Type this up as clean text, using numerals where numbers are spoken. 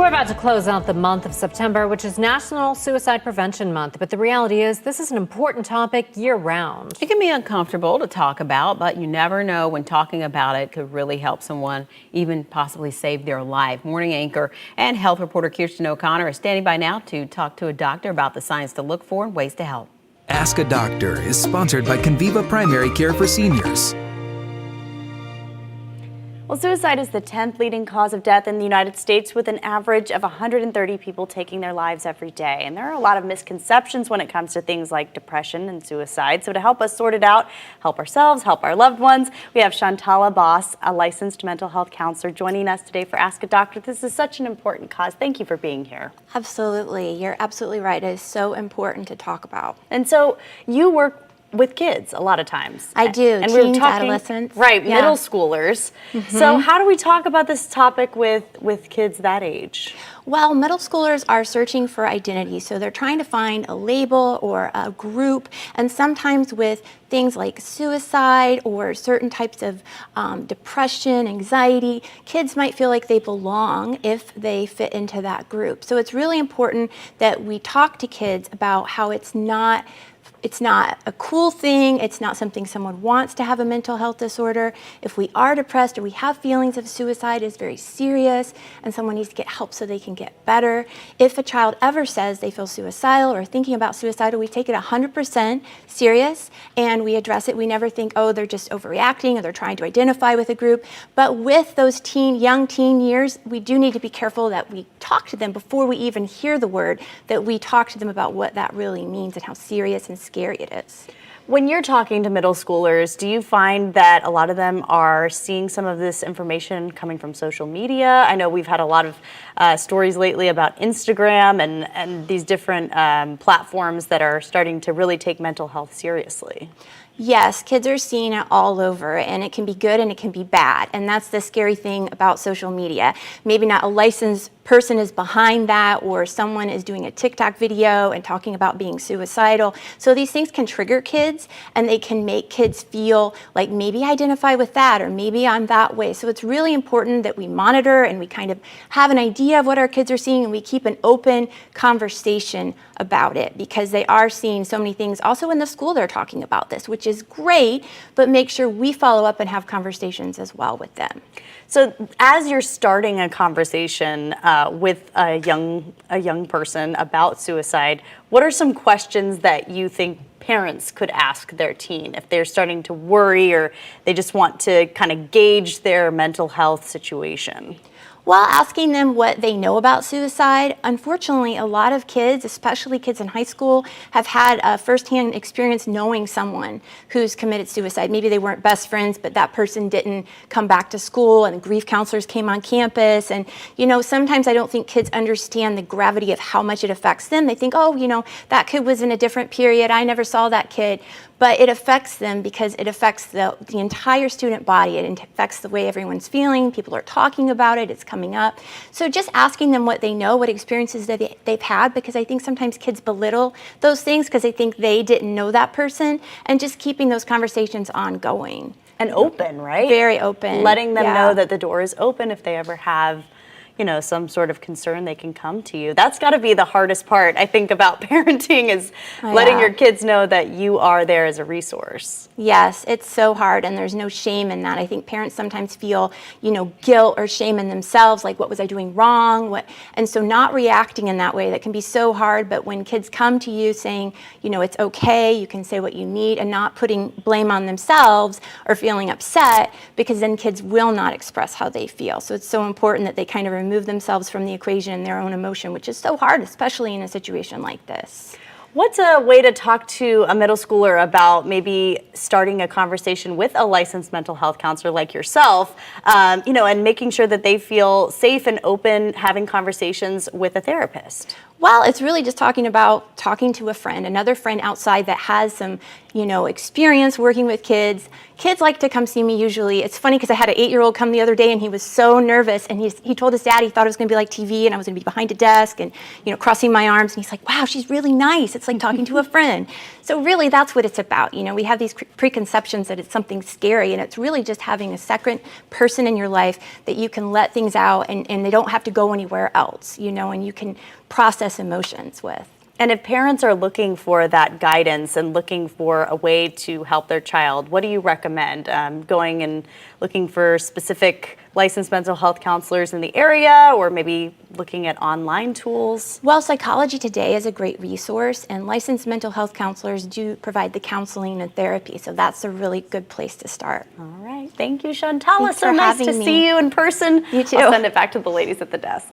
We're about to close out the month of September, which is National Suicide Prevention Month. But the reality is this is an important topic year-round. It can be uncomfortable to talk about, but you never know when talking about it could really help someone, even possibly save their life. Morning anchor and health reporter Kirsten O'Connor is standing by now to talk to a doctor about the signs to look for and ways to help. Ask a Doctor is sponsored by Conviva Primary Care for Seniors. Well, suicide is the 10th leading cause of death in the United States, with an average of 130 people taking their lives every day. And there are a lot of misconceptions when it comes to things like depression and suicide. So to help us sort it out, help ourselves, help our loved ones, we have Shantala Boss, a licensed mental health counselor, joining us today for Ask a Doctor. This is such an important cause. Thank you for being here. Absolutely. You're absolutely right. It is so important to talk about. And so you work with kids a lot of times. I do. And Teens, we were talking, adolescents. right, Yeah. middle schoolers. So how do we talk about this topic with kids that age? Well, middle schoolers are searching for identity, so they're trying to find a label or a group, and sometimes with things like suicide or certain types of depression, anxiety, kids might feel like they belong if they fit into that group. So it's really important that we talk to kids about how it's not a cool thing. It's not something someone wants to have a mental health disorder. If we are depressed or we have feelings of suicide, it's very serious and someone needs to get help so they can get better. If a child ever says they feel suicidal or thinking about suicidal, we take it 100% serious and we address it. We never think, oh, they're just overreacting or they're trying to identify with a group. But with those young teen years, we do need to be careful that we talk to them before we even hear the word, that we talk to them about what that really means and how serious and scary it is. When you're talking to middle schoolers, do you find that a lot of them are seeing some of this information coming from social media? I know we've had a lot of stories lately about Instagram and these different platforms that are starting to really take mental health seriously. Yes, kids are seeing it all over, and it can be good and it can be bad. And that's the scary thing about social media. Maybe not a licensed person is behind that, or someone is doing a TikTok video and talking about being suicidal. So these things can trigger kids, and they can make kids feel like maybe I identify with that, or maybe I'm that way. So it's really important that we monitor and we kind of have an idea of what our kids are seeing, and we keep an open conversation about it, because they are seeing so many things. Also in the school they're talking about this, which is great, but make sure we follow up and have conversations as well with them. So as you're starting a conversation with a young person about suicide, what are some questions that you think parents could ask their teen if they're starting to worry or they just want to kind of gauge their mental health situation? While asking them what they know about suicide, unfortunately, a lot of kids, especially kids in high school, have had a firsthand experience knowing someone who's committed suicide. Maybe they weren't best friends, but that person didn't come back to school and grief counselors came on campus. And, sometimes I don't think kids understand the gravity of how much it affects them. They think, oh, that kid was in a different period. I never saw that kid. But it affects them because it affects the entire student body. It affects the way everyone's feeling. People are talking about it. It's coming up. So just asking them what they know, what experiences that they've had, because I think sometimes kids belittle those things because they think they didn't know that person, and just keeping those conversations ongoing. And open, right? Very open. Letting them know that the door is open if they ever have some sort of concern, they can come to you. That's got to be the hardest part, I think, about parenting, is letting your kids know that you are there as a resource. Yes, it's so hard, and there's no shame in that. I think parents sometimes feel, guilt or shame in themselves, like, what was I doing wrong? And so not reacting in that way, that can be so hard. But when kids come to you saying, it's okay, you can say what you need, and not putting blame on themselves or feeling upset, because then kids will not express how they feel. So it's so important that they kind of remove themselves from the equation and their own emotion, which is so hard, especially in a situation like this. What's a way to talk to a middle schooler about maybe starting a conversation with a licensed mental health counselor like yourself, and making sure that they feel safe and open having conversations with a therapist? Well, it's really just talking to a friend, another friend outside that has some, experience working with kids. Kids like to come see me usually. It's funny because I had an 8-year-old come the other day and he was so nervous and he told his dad he thought it was going to be like TV and I was going to be behind a desk and, crossing my arms. And he's like, wow, she's really nice. It's like talking to a friend. So really that's what it's about. We have these preconceptions that it's something scary, and it's really just having a second person in your life that you can let things out and they don't have to go anywhere else, and you can process emotions with. And if parents are looking for that guidance and looking for a way to help their child, what do you recommend? Going and looking for specific licensed mental health counselors in the area, or maybe looking at online tools? Well, Psychology Today is a great resource, and licensed mental health counselors do provide the counseling and therapy, so that's a really good place to start. All right. Thank you, Shantala. Thanks So for nice having to me. see you in person. You too. I'll send it back to the ladies at the desk.